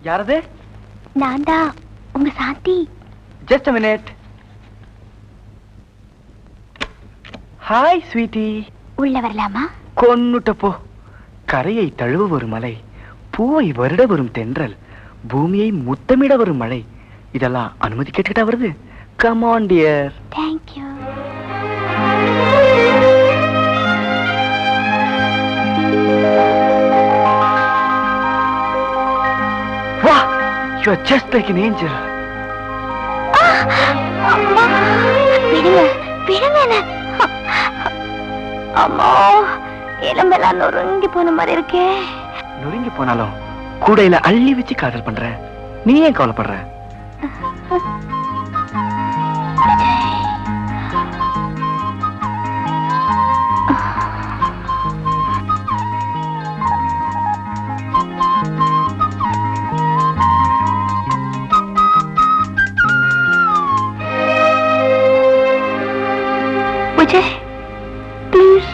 யாரது? நான் தான் உங்க Shanti. Just a minute. Hi sweetie. உள்ள வரலாமா? கொன்னுட்ட போ. கரையை தழுவ வரும் மலை, பூவை வருட வரும் தென்றல், பூமியை முத்தமிட வரும் மழை, இதெல்லாம் அனுமதி கேட்டுக்கிட்டா வருது. Come on dear. Thank you. வா, you are just like an angel. அம்மா, விடுங்க விடுங்க. அம்மா, எலும்பெல்லாம் நொறுங்கி போன மாதிரி இருக்கே. நொறுங்கி போனாலும் கூடையில அள்ளி வச்சு காதல் பண்ற. நீ ஏன் கவலைப்படுற? விஜய், ப்ளீஸ்.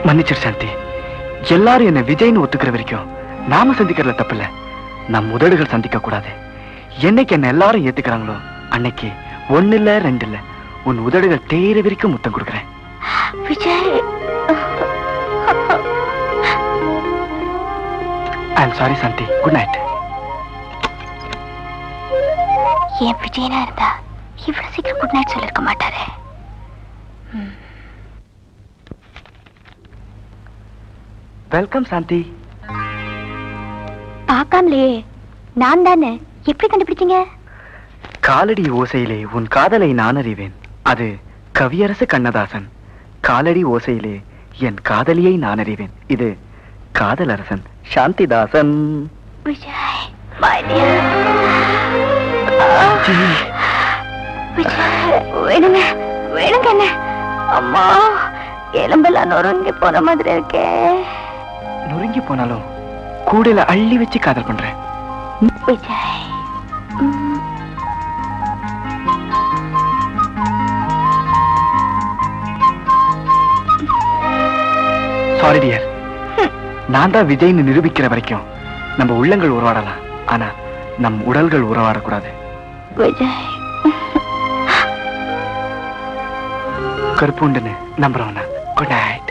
மன்னிச்சிரு சாந்தி. எல்லாரும் என்ன விஜய்னு ஒத்துக்கிற வரைக்கும் நாம சந்திக்கிறதுல தப்பில்ல. நம் உதடுகள் சந்திக்க கூடாது. என்னைக்கு என்ன எல்லாரும் ஏத்துக்கிறாங்களோ அன்னைக்கு ஒன்னு இல்ல ரெண்டு இல்ல, உன் உதடுகள் தேர வரைக்கும் முத்தம் கொடுக்குறேன். Vijay, I am sorry Shanthi. Good night. என் விஜயனா இருந்தா இவ்வளவு சீக்கிரம் குட் நைட் சொல்லிருக்க மாட்டாரு. வெல்கம் சாந்தி. பார்க்காமலையே நான் தானே, எப்படி கண்டுபிடிச்சீங்க? காலடி ஓசையிலே உன் காதலை நான் அறிவேன். அது கவியரசு கண்ணதாசன். காலடி ஓசையிலே என் காதலியை நான் அறிவேன். இது காதலரசன் சாந்திதாசன். Vijay, my dear. விஜய், வேணுங்க வேணுங்க. என்ன அம்மா, எலும்பெல்லாம் நொறுங்கி போன மாதிரி இருக்கே. நொறுங்கி போனாலும் கூடையில அள்ளி வச்சு காதல் பண்றேன். Vijay, sorry dear. நான் தான் விஜய்னு நிரூபிக்கிற வரைக்கும் நம்ம உள்ளங்கள் உறவாடலாம், ஆனா நம் உடல்கள் உறவாடக்கூடாது. விஜய், கருப்புண்டுன்னு நம்புறவனா. Good night.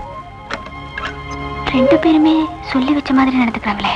ரெண்டு பேருமே சொல்லி வச்ச மாதிரி நடந்துக்கிறாங்களே.